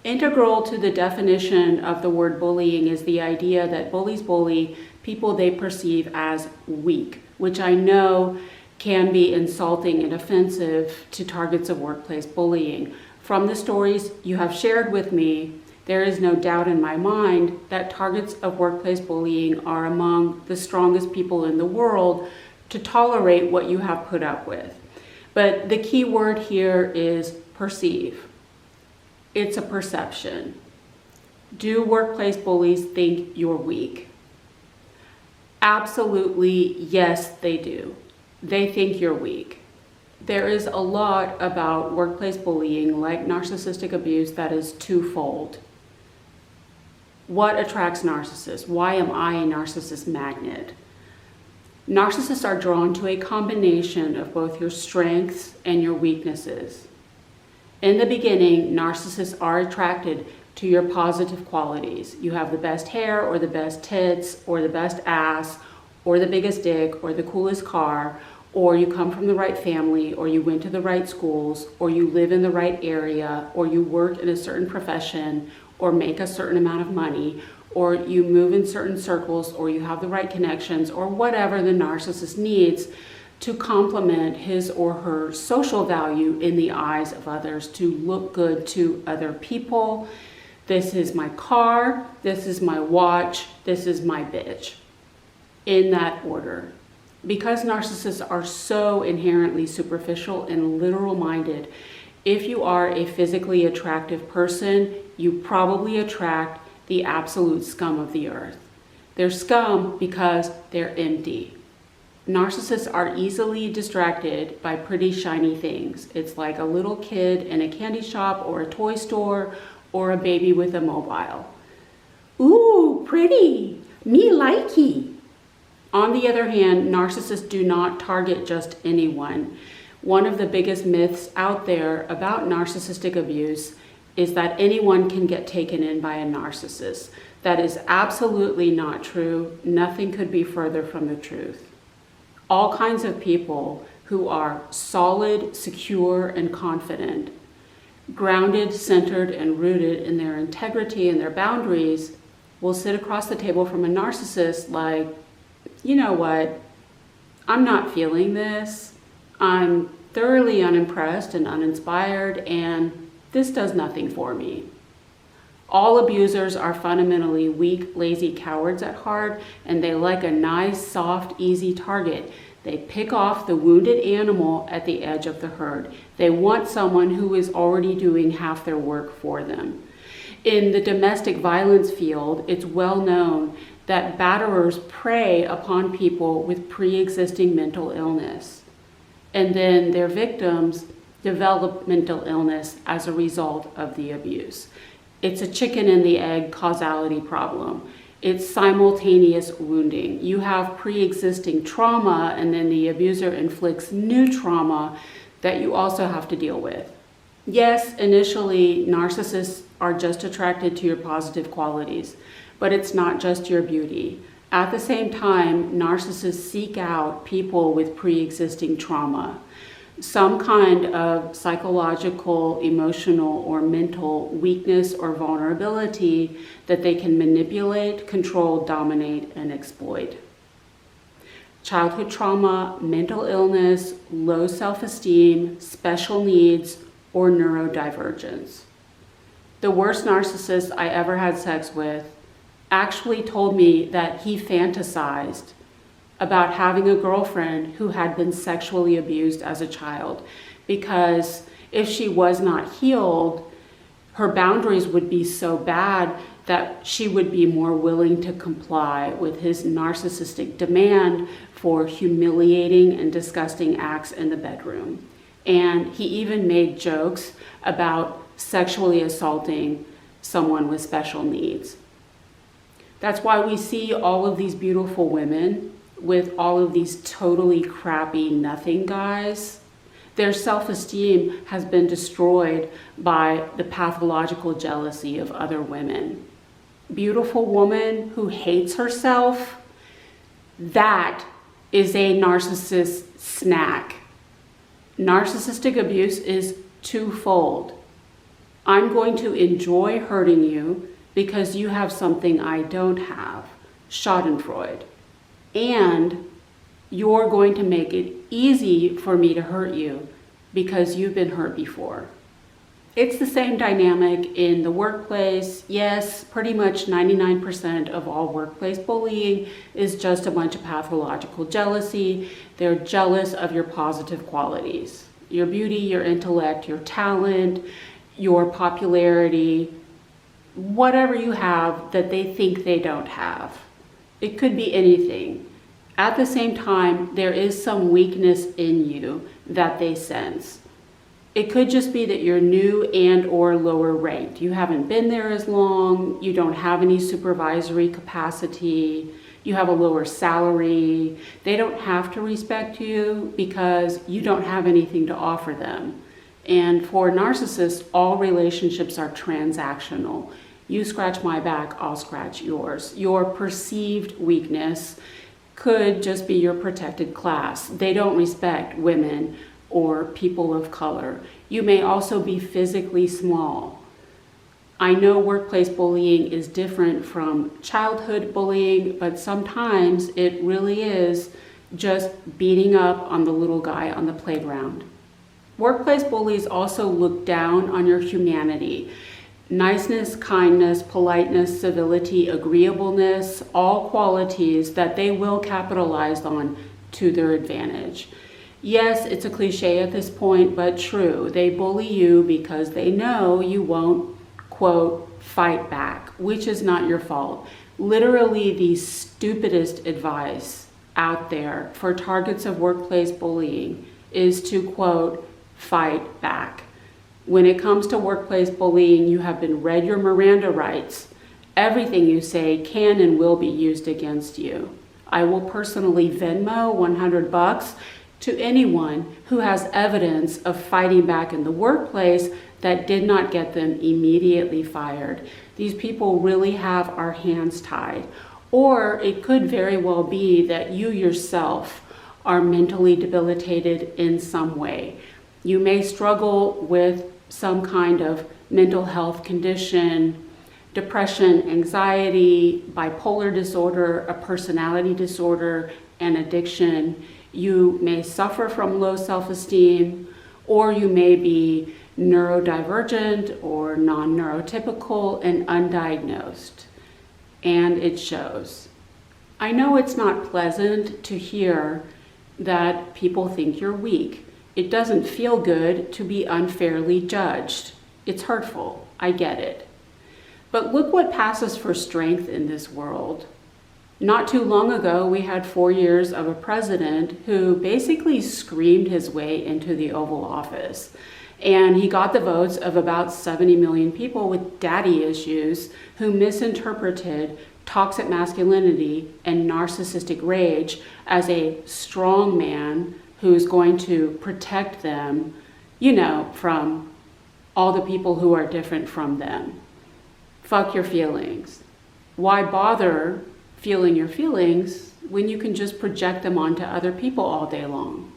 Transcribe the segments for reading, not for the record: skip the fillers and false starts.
Integral to the definition of the word bullying is the idea that bullies bully people they perceive as weak, which I know can be insulting and offensive to targets of workplace bullying. From the stories you have shared with me, there is no doubt in my mind that targets of workplace bullying are among the strongest people in the world to tolerate what you have put up with. But the key word here is perceive. It's a perception. Do workplace bullies think you're weak? Absolutely, yes, they do. They think you're weak. There is a lot about workplace bullying, like narcissistic abuse, that is twofold. What attracts narcissists? Why am I a narcissist magnet? Narcissists are drawn to a combination of both your strengths and your weaknesses. In the beginning, narcissists are attracted to your positive qualities. You have the best hair, or the best tits, or the best ass, or the biggest dick, or the coolest car, or you come from the right family, or you went to the right schools, or you live in the right area, or you work in a certain profession, or make a certain amount of money, or you move in certain circles, or you have the right connections, or whatever the narcissist needs to complement his or her social value in the eyes of others, to look good to other people. This is my car, this is my watch, this is my bitch. In that order. Because narcissists are so inherently superficial and literal-minded, if you are a physically attractive person, you probably attract the absolute scum of the earth. They're scum because they're empty. Narcissists are easily distracted by pretty shiny things. It's like a little kid in a candy shop or a toy store or a baby with a mobile. Ooh, pretty, me likey. On the other hand, narcissists do not target just anyone. One of the biggest myths out there about narcissistic abuse is that anyone can get taken in by a narcissist. That is absolutely not true. Nothing could be further from the truth. All kinds of people who are solid, secure, and confident, grounded, centered, and rooted in their integrity and their boundaries will sit across the table from a narcissist like, you know what, I'm not feeling this. I'm thoroughly unimpressed and uninspired, and this does nothing for me. All abusers are fundamentally weak, lazy cowards at heart, and they like a nice, soft, easy target. They pick off the wounded animal at the edge of the herd. They want someone who is already doing half their work for them. In the domestic violence field, it's well known that batterers prey upon people with pre-existing mental illness. And then their victims develop mental illness as a result of the abuse. It's a chicken and the egg causality problem. It's simultaneous wounding. You have pre-existing trauma, and then the abuser inflicts new trauma that you also have to deal with. Yes, initially, narcissists are just attracted to your positive qualities, but it's not just your beauty. At the same time, narcissists seek out people with pre-existing trauma, some kind of psychological, emotional, or mental weakness or vulnerability that they can manipulate, control, dominate, and exploit. Childhood trauma, mental illness, low self-esteem, special needs, or neurodivergence. The worst narcissist I ever had sex with actually told me that he fantasized about having a girlfriend who had been sexually abused as a child, because if she was not healed, her boundaries would be so bad that she would be more willing to comply with his narcissistic demand for humiliating and disgusting acts in the bedroom. And he even made jokes about sexually assaulting someone with special needs. That's why we see all of these beautiful women with all of these totally crappy nothing guys. Their self-esteem has been destroyed by the pathological jealousy of other women. Beautiful woman who hates herself, that is a narcissist snack. Narcissistic abuse is twofold. I'm going to enjoy hurting you because you have something I don't have, Schadenfreude. And you're going to make it easy for me to hurt you because you've been hurt before. It's the same dynamic in the workplace. Yes, pretty much 99% of all workplace bullying is just a bunch of pathological jealousy. They're jealous of your positive qualities, your beauty, your intellect, your talent, your popularity, whatever you have that they think they don't have. It could be anything. At the same time, there is some weakness in you that they sense. It could just be that you're new and or lower ranked. You haven't been there as long, you don't have any supervisory capacity, you have a lower salary. They don't have to respect you because you don't have anything to offer them. And for narcissists, all relationships are transactional. You scratch my back, I'll scratch yours. Your perceived weakness could just be your protected class. They don't respect women or people of color. You may also be physically small. I know workplace bullying is different from childhood bullying, but sometimes it really is just beating up on the little guy on the playground. Workplace bullies also look down on your humanity. Niceness, kindness, politeness, civility, agreeableness, all qualities that they will capitalize on to their advantage. Yes, it's a cliche at this point, but true. They bully you because they know you won't, quote, fight back, which is not your fault. Literally the stupidest advice out there for targets of workplace bullying is to, quote, fight back. When it comes to workplace bullying, you have been read your Miranda rights. Everything you say can and will be used against you. I will personally Venmo $100 to anyone who has evidence of fighting back in the workplace that did not get them immediately fired. These people really have our hands tied. Or it could very well be that you yourself are mentally debilitated in some way. You may struggle with some kind of mental health condition, depression, anxiety, bipolar disorder, a personality disorder, and addiction. You may suffer from low self-esteem, or you may be neurodivergent or non-neurotypical and undiagnosed. And it shows. I know it's not pleasant to hear that people think you're weak. It doesn't feel good to be unfairly judged. It's hurtful. I get it. But look what passes for strength in this world. Not too long ago, we had 4 years of a president who basically screamed his way into the Oval Office. And he got the votes of about 70 million people with daddy issues who misinterpreted toxic masculinity and narcissistic rage as a strong man who's going to protect them, from all the people who are different from them. Fuck your feelings. Why bother feeling your feelings when you can just project them onto other people all day long?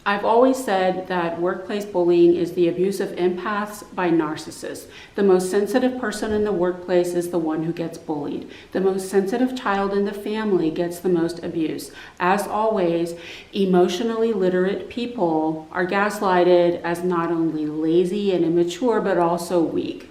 I've always said that workplace bullying is the abuse of empaths by narcissists. The most sensitive person in the workplace is the one who gets bullied. The most sensitive child in the family gets the most abuse. As always, emotionally literate people are gaslighted as not only lazy and immature, but also weak.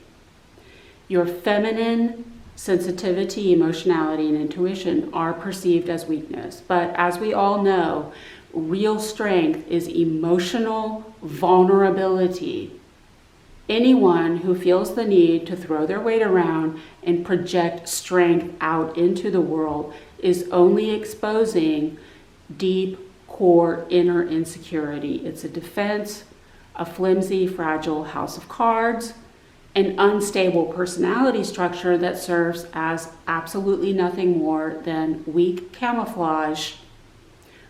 Your feminine sensitivity, emotionality, and intuition are perceived as weakness. But as we all know, real strength is emotional vulnerability. Anyone who feels the need to throw their weight around and project strength out into the world is only exposing deep core inner insecurity. It's a defense, a flimsy, fragile house of cards, an unstable personality structure that serves as absolutely nothing more than weak camouflage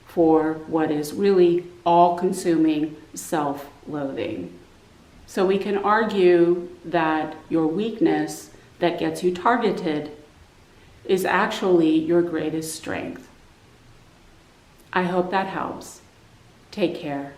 for what is really all-consuming self-loathing. So we can argue that your weakness that gets you targeted is actually your greatest strength. I hope that helps. Take care.